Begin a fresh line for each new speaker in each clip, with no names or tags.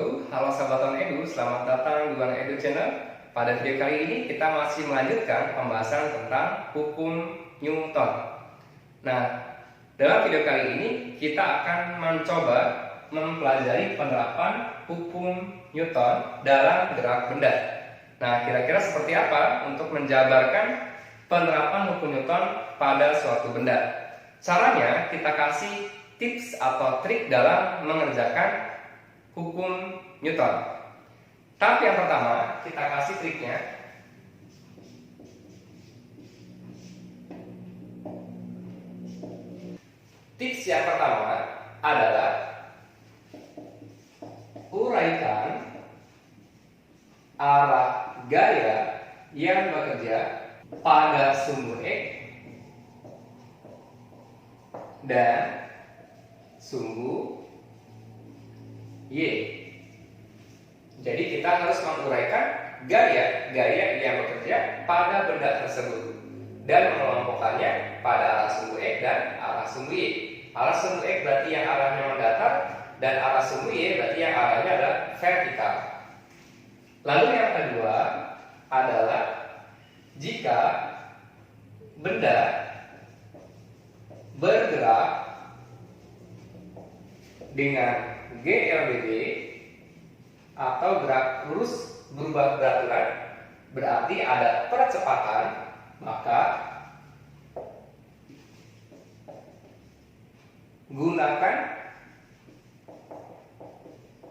Halo Sahabat Edu, selamat datang di One Edu Channel. Pada video kali ini kita masih melanjutkan pembahasan tentang hukum Newton. Nah, dalam video kali ini kita akan mencoba mempelajari penerapan hukum Newton dalam gerak benda. Nah, kira-kira seperti apa untuk menjabarkan penerapan hukum Newton pada suatu benda? Caranya kita kasih tips atau trik dalam mengerjakan hukum Newton. Tapi yang pertama kita kasih triknya. Tips yang pertama adalah uraikan arah gaya yang bekerja pada sumbu X dan sumbu Y. Jadi kita harus menguraikan gaya yang bekerja pada benda tersebut dan mengelompokkannya pada arah sumbu X dan arah sumbu Y. Arah sumbu X berarti yang arahnya mendatar dan arah sumbu Y berarti yang arahnya adalah vertikal. Lalu yang kedua adalah jika benda bergerak dengan GLBB atau gerak lurus berubah beraturan, berarti ada percepatan, maka gunakan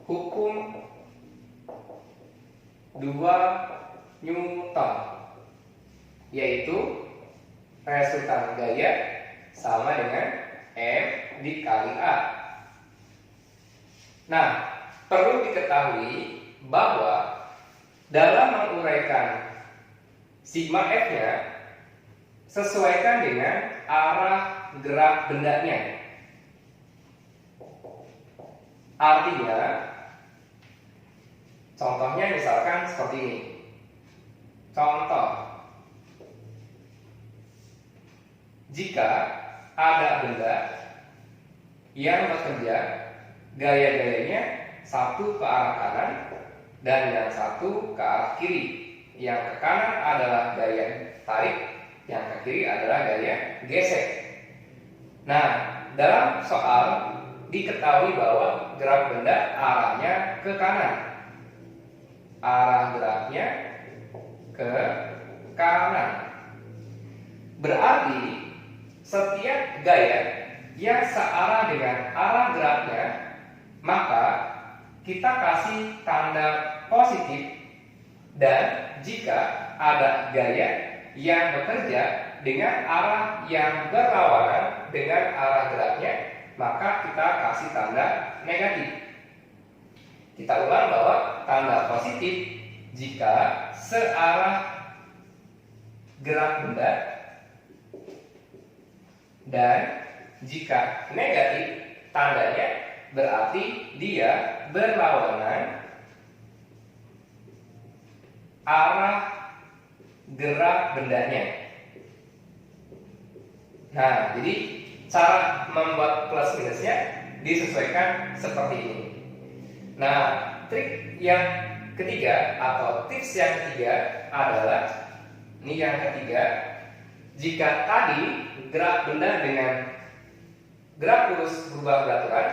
hukum 2 Newton, yaitu resultan gaya sama dengan M dikali A. Nah, perlu diketahui bahwa dalam menguraikan sigma F-nya sesuaikan dengan arah gerak bendanya. Artinya, contohnya misalkan seperti ini. Contoh, jika ada benda yang bekerja gaya-gayanya satu ke arah kanan dan yang satu ke arah kiri. Yang ke kanan adalah gaya tarik, yang ke kiri adalah gaya gesek. Nah, dalam soal diketahui bahwa gerak benda arahnya ke kanan, arah geraknya ke kanan. Berarti setiap gaya yang searah dengan arah geraknya, maka kita kasih tanda positif. Dan jika ada gaya yang bekerja dengan arah yang berlawanan dengan arah geraknya, maka kita kasih tanda negatif. Kita ulang bahwa tanda positif jika searah gerak benda, dan jika negatif tandanya berarti dia berlawanan arah gerak bendanya. Nah, jadi cara membuat plus minusnya disesuaikan seperti ini. Nah, trik yang ketiga atau tips yang ketiga adalah ini yang ketiga. Jika tadi gerak benda dengan gerak lurus berubah beraturan,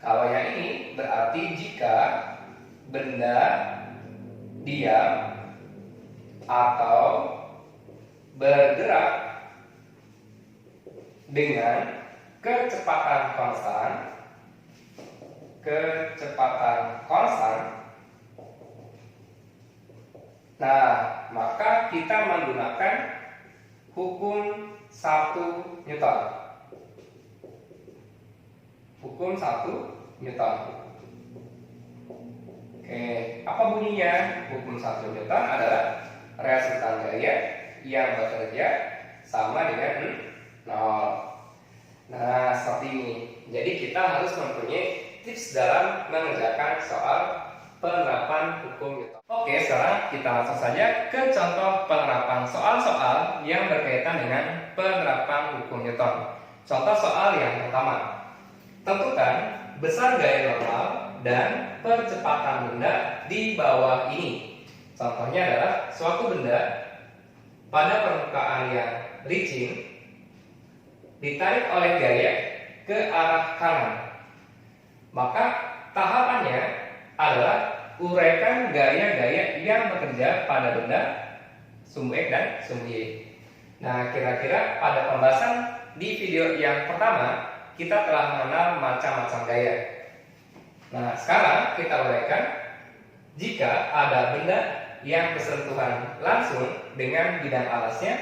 kalau yang ini berarti jika benda diam atau bergerak dengan kecepatan konstan, nah, maka kita menggunakan hukum 1 Newton. Hukum 1 Newton. Oke, apa bunyinya? Hukum 1 Newton adalah resultan gaya yang bekerja sama dengan 0. Nah, seperti ini. Jadi kita harus mempunyai tips dalam mengerjakan soal penerapan hukum Newton. Oke, sekarang kita langsung saja ke contoh penerapan soal-soal yang berkaitan dengan penerapan hukum Newton. Contoh soal yang pertama. Tentukan besar gaya normal dan percepatan benda di bawah ini. Contohnya adalah suatu benda pada permukaan yang licin ditarik oleh gaya ke arah kanan. Maka tahapannya adalah uraikan gaya-gaya yang bekerja pada benda sumbu X dan sumbu Y. Nah, kira-kira pada pembahasan di video yang pertama kita telah mengenal macam-macam gaya. Nah, sekarang kita uraikan jika ada benda yang bersentuhan langsung dengan bidang alasnya,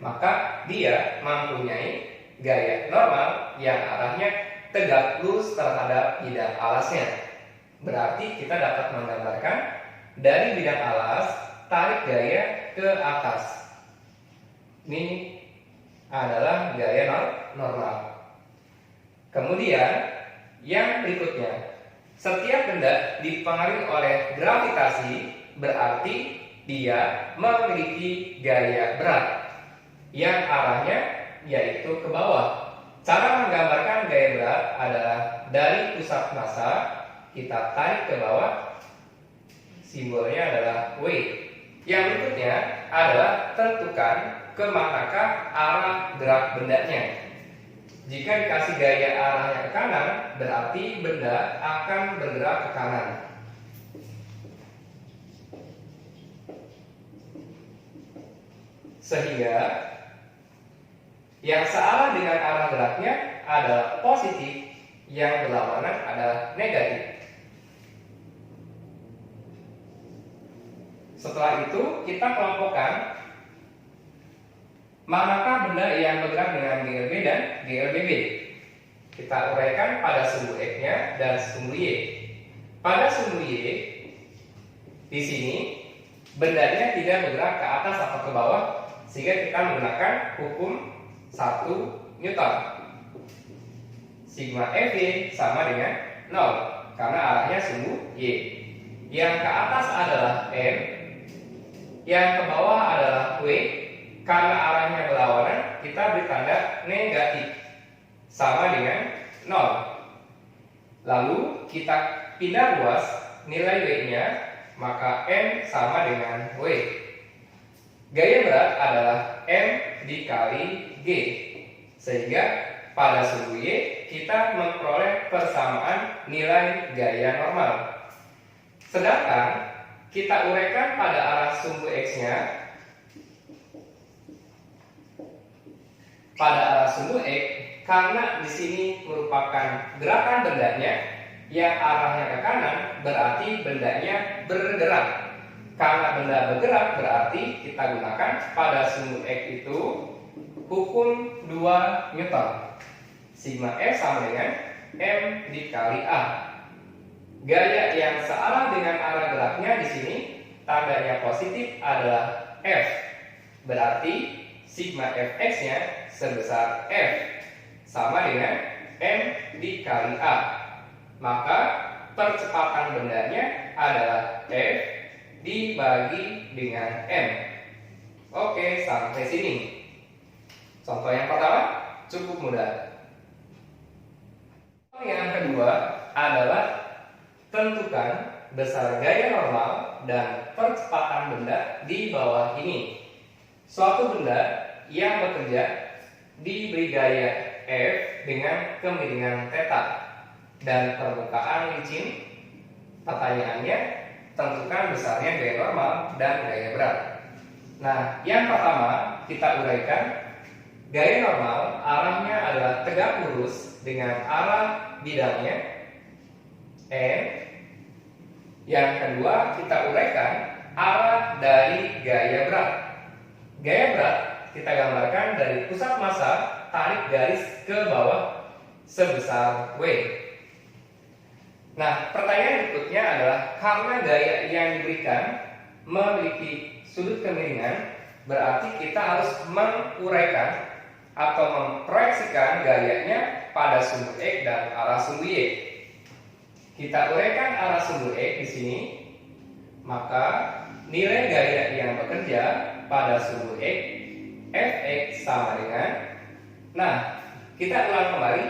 maka dia mempunyai gaya normal yang arahnya tegak lurus terhadap bidang alasnya. Berarti kita dapat menggambarkan dari bidang alas tarik gaya ke atas. Ini adalah gaya normal. Kemudian yang berikutnya, setiap benda dipengaruhi oleh gravitasi, berarti dia memiliki gaya berat yang arahnya yaitu ke bawah. Cara menggambarkan gaya berat adalah dari pusat massa kita tarik ke bawah, simbolnya adalah W. Yang berikutnya adalah tentukan kemanakah arah gerak bendanya. Jika dikasih gaya arahnya ke kanan, berarti benda akan bergerak ke kanan. Sehingga yang searah dengan arah geraknya adalah positif, yang berlawanan adalah negatif. Setelah itu kita kelompokkan manakah benda yang bergerak dengan GLB dan GLBB. Kita uraikan pada sumbu X-nya dan sumbu Y. Pada sumbu Y, di sini bendanya tidak bergerak ke atas atau ke bawah, sehingga kita menggunakan hukum 1 Newton. Sigma FY sama dengan 0 karena arahnya sumbu Y. Yang ke atas adalah M, yang ke bawah adalah W. Karena arahnya berlawanan, kita beri tanda negatif sama dengan 0. Lalu kita pindah ruas nilai W-nya, maka M sama dengan W. Gaya berat adalah M dikali G, sehingga pada sumbu Y kita memperoleh persamaan nilai gaya normal. Sedangkan kita uraikan pada arah sumbu X-nya, pada arah sumbu X, karena di sini merupakan gerakan bendanya yang arahnya ke kanan, berarti bendanya bergerak. Karena benda bergerak, berarti kita gunakan pada sumbu X itu hukum 2 Newton. Sigma F sama dengan M dikali A. Gaya yang searah dengan arah geraknya di sini tandanya positif adalah F. Berarti sigma Fx-nya sebesar F sama dengan M dikali A. Maka percepatan bendanya adalah F dibagi dengan M. Oke, sampai sini. Contoh yang pertama cukup mudah. Yang kedua adalah tentukan besar gaya normal dan percepatan benda di bawah ini. Suatu benda yang bekerja diberi gaya F dengan kemiringan theta dan permukaan licin. Pertanyaannya, tentukan besarnya gaya normal dan gaya berat. Nah, yang pertama kita uraikan. Gaya normal arahnya adalah tegak lurus dengan arah bidangnya N. Yang kedua kita uraikan arah dari gaya berat. Gaya berat kita gambarkan dari pusat massa tarik garis ke bawah sebesar W. Nah, pertanyaan berikutnya adalah karena gaya yang diberikan memiliki sudut kemiringan, berarti kita harus menguraikan atau memproyeksikan gayanya pada sumbu X dan arah sumbu Y. Kita uraikan arah sumbu X di sini, maka nilai gaya yang bekerja pada sumbu X Fx sama dengan, nah, kita ulang kembali,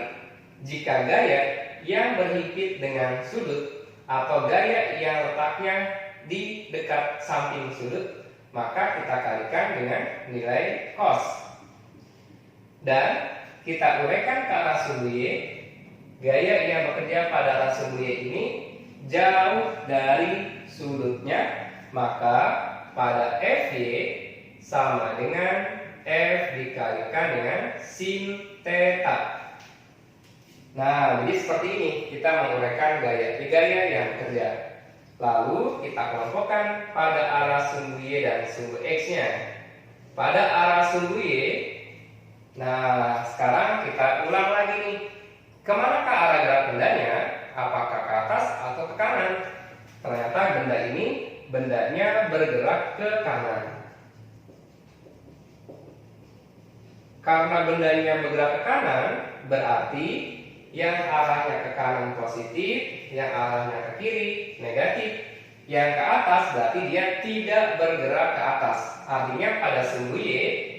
jika gaya yang berhimpit dengan sudut atau gaya yang letaknya di dekat samping sudut, maka kita kalikan dengan nilai cos. Dan kita uraikan ke arah sumbu Y. Gaya yang bekerja pada arah sumbu Y ini jauh dari sudutnya, maka pada FY sama dengan F dikalikan dengan sin theta. Nah, jadi seperti ini kita menguraikan gaya yang bekerja. Lalu kita kelompokkan pada arah sumbu Y dan sumbu X-nya. Pada arah sumbu Y, nah sekarang kita ulang lagi nih. Kemanakah arah gerak bendanya? Apakah ke atas atau ke kanan? Ternyata bendanya bergerak ke kanan. Karena bendanya bergerak ke kanan, berarti yang arahnya ke kanan positif, yang arahnya ke kiri negatif. Yang ke atas berarti dia tidak bergerak ke atas. Artinya pada sumbu Y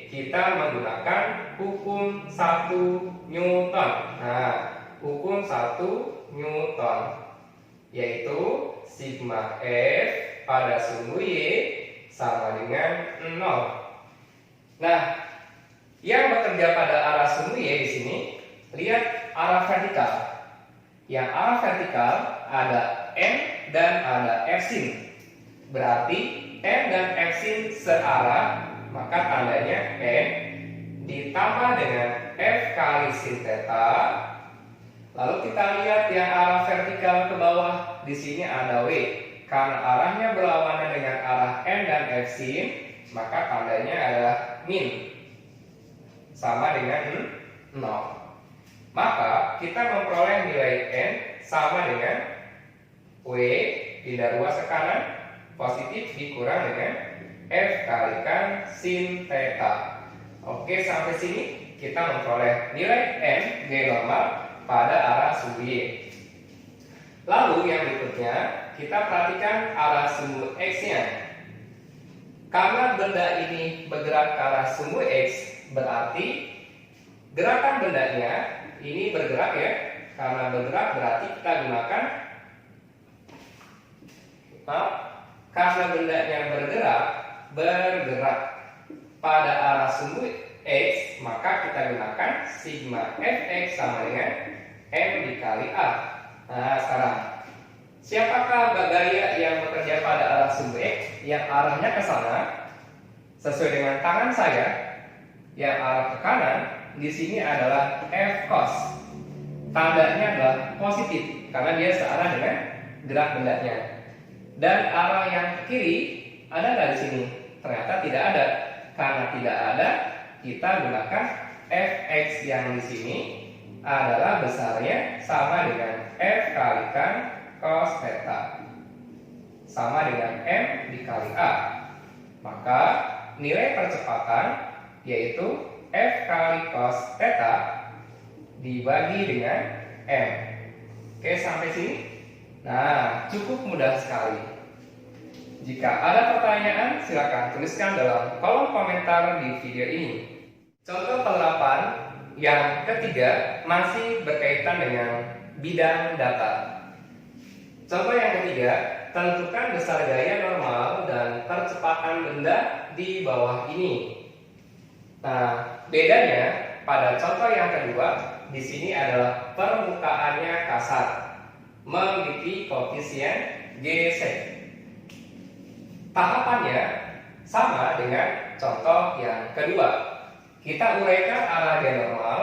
kita menggunakan hukum 1 Newton. Nah, hukum 1 Newton yaitu sigma F pada sumbu Y sama dengan 0. Nah, yang bekerja pada arah sumbu Y di sini, lihat arah vertikal. Yang arah vertikal ada M dan ada F sin. Berarti M dan F sin searah, maka tandanya M ditambah dengan F kali sin theta. Lalu kita lihat yang arah vertikal ke bawah, di sini ada W. Karena arahnya berlawanan dengan arah M dan F sin, maka tandanya adalah min. Sama dengan 0. Maka kita memperoleh nilai N sama dengan W pindah ruas ke kanan, positif dikurang dengan F kalikan sin theta. Oke, sampai sini kita memperoleh nilai N G normal pada arah sumbu Y. Lalu yang berikutnya kita perhatikan arah sumbu X-nya. Karena benda ini bergerak ke arah sumbu X, berarti gerakan bendanya ini bergerak ya. Karena bergerak berarti kita gunakan karena bendanya bergerak pada arah sumbu X, maka kita gunakan sigma Fx sama dengan M dikali A. Nah, sekarang siapakah gaya yang bekerja pada arah sumbu X yang arahnya ke sana? Sesuai dengan tangan saya, yang arah ke kanan di sini adalah F cos. Tandanya adalah positif karena dia searah dengan gerak bendanya. Dan arah yang ke kiri ada nggak di sini? Ternyata tidak ada. Karena tidak ada, kita gunakan Fx yang di sini adalah besarnya sama dengan F kalikan cos theta sama dengan M dikali A. Maka nilai percepatan yaitu F kali cos theta dibagi dengan M. Oke, sampai sini. Nah, cukup mudah sekali. Jika ada pertanyaan, silakan tuliskan dalam kolom komentar di video ini. Contoh penerapan yang ketiga masih berkaitan dengan bidang data. Contoh yang ketiga, tentukan besar gaya normal dan percepatan benda di bawah ini. Nah, bedanya pada contoh yang kedua, di sini adalah permukaannya kasar, memiliki koefisien Gc. Tahapannya sama dengan contoh yang kedua. Kita uraikan arah G normal.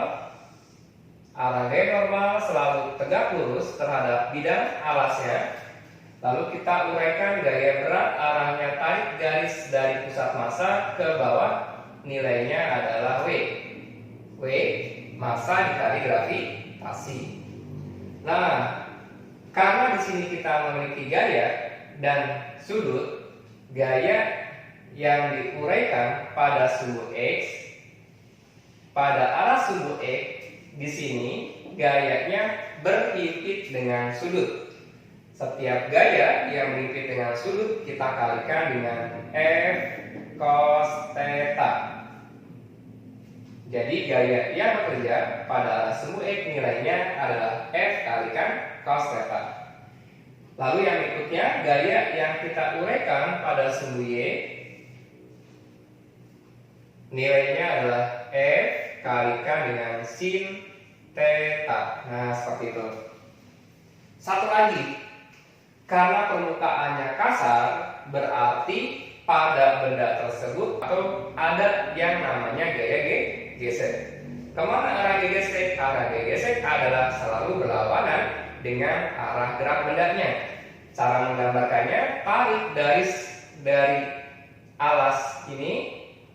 Arah G normal selalu tegak lurus terhadap bidang alasnya. Lalu kita uraikan gaya berat arahnya tarik garis dari pusat massa ke bawah. Nilainya adalah W. W massa dikali gravitasi. Nah, karena di sini kita memiliki gaya dan sudut, gaya yang diuraikan pada sumbu X, pada arah sumbu X di sini gayanya berhimpit dengan sudut. Setiap gaya yang berhimpit dengan sudut kita kalikan dengan F cos theta. Jadi gaya yang bekerja pada arah sumbu X nilainya adalah F kalikan cos theta. Lalu yang berikutnya, gaya yang kita uraikan pada sumbu Y, nilainya adalah F kalikan dengan sin theta. Nah, seperti itu. Satu lagi, karena permukaannya kasar, berarti pada benda tersebut atau ada yang namanya gaya gesek. Kemana arah gesek? Arah gesek adalah selalu berlawanan dengan arah gerak bendanya. Cara menggambarkannya, tarik dari alas ini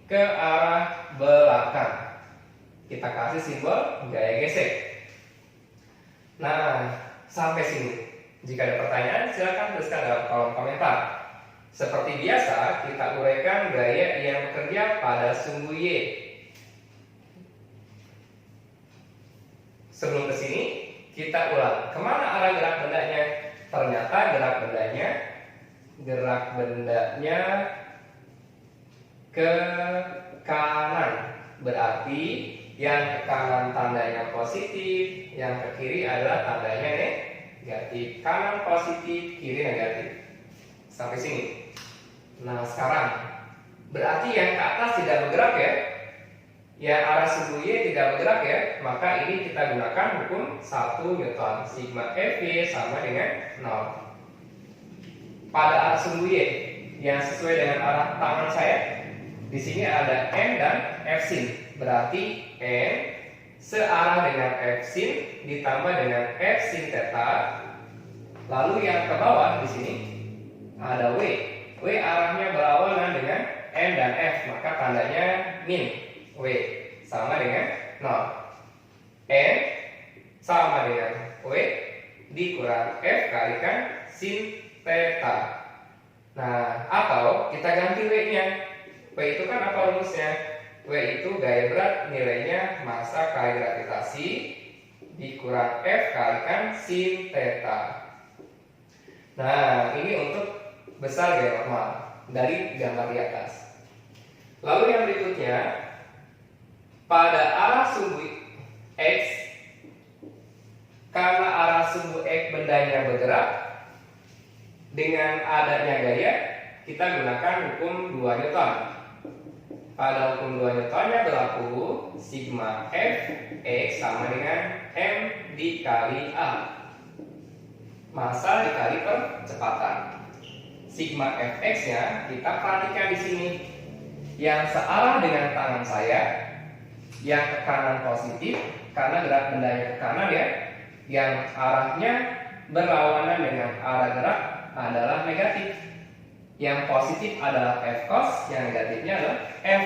ke arah belakang. Kita kasih simbol gaya gesek. Nah, sampai sini. Jika ada pertanyaan, silakan tuliskan dalam kolom komentar. Seperti biasa, kita uraikan gaya yang bekerja pada sumbu Y. Sebelum ke sini, kita ulang. Kemana arah gerak bendanya? Ternyata gerak bendanya ke kanan. Berarti yang ke kanan tandanya positif, yang ke kiri adalah tandanya negatif. Kanan positif, kiri negatif. Sampai sini. Nah, sekarang berarti yang ke atas tidak bergerak ya. Yang arah sumbu Y tidak bergerak ya. Maka ini kita gunakan hukum 1 Newton. Sigma Fy sama dengan 0. Pada arah sumbu Y yang sesuai dengan arah tangan saya, di sini ada M dan F sin. Berarti M searah dengan F sin ditambah dengan F sin theta. Lalu yang ke bawah di sini ada W. W arahnya berlawanan dengan M dan F, maka tandanya min. W sama dengan 0. M sama dengan W dikurang F kalikan sin theta. Nah, atau kita ganti W-nya. W itu kan apa rumusnya? W itu gaya berat nilainya massa kali gravitasi dikurang F kalikan sin theta. Nah, ini untuk besar gaya normal dari gambar di atas. Lalu yang berikutnya, pada arah sumbu X, karena arah sumbu X bendanya bergerak, dengan adanya gaya, kita gunakan hukum 2 Newton. Pada hukum 2 Newtonnya berlaku sigma F X sama dengan M dikali A. Massa dikali percepatan. Sigma Fx-nya kita perhatikan di sini. Yang searah dengan tangan saya, yang ke kanan positif karena gerak bendanya ke kanan ya. Yang arahnya berlawanan dengan arah gerak adalah negatif. Yang positif adalah F cos, yang negatifnya adalah F.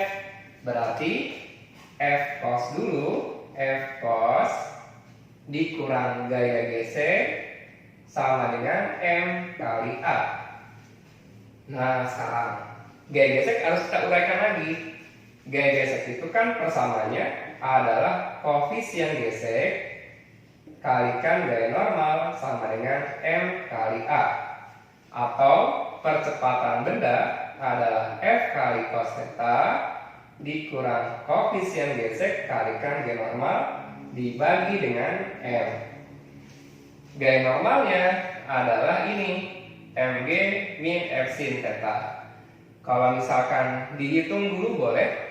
Berarti F cos dulu, F cos dikurang gaya gesek sama dengan M kali A. Nah, sekarang gaya gesek harus kita uraikan lagi. Gaya gesek itu kan persamaannya adalah koefisien gesek kalikan gaya normal sama dengan M kali A. Atau percepatan benda adalah F kali cos theta dikurang koefisien gesek kalikan gaya normal dibagi dengan M. Gaya normalnya adalah ini, Mg min F sin theta. Kalau misalkan dihitung dulu boleh.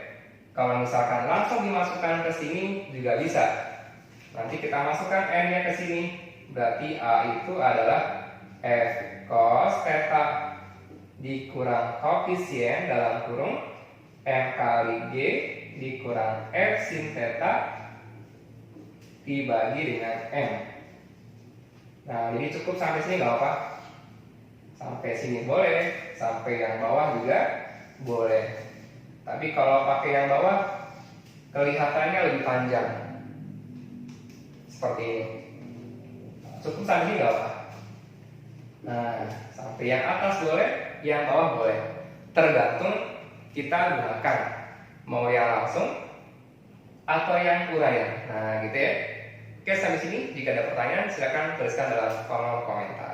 Kalau misalkan langsung dimasukkan ke sini juga bisa. Nanti kita masukkan M-nya ke sini. Berarti A itu adalah F cos theta dikurang koefisien dalam kurung M kali G dikurang F sin theta dibagi dengan M. Nah, jadi cukup sampai sini nggak apa-apa. Sampai sini boleh, sampai yang bawah juga boleh. Tapi kalau pakai yang bawah kelihatannya lebih panjang. Seperti ini. Cukup sampai sini nggak apa-apa. Nah, sampai yang atas boleh, yang bawah boleh. Tergantung kita gunakan. Mau yang langsung atau yang uraian. Nah, gitu ya. Oke, sampai sini. Jika ada pertanyaan, silakan tuliskan dalam kolom komentar.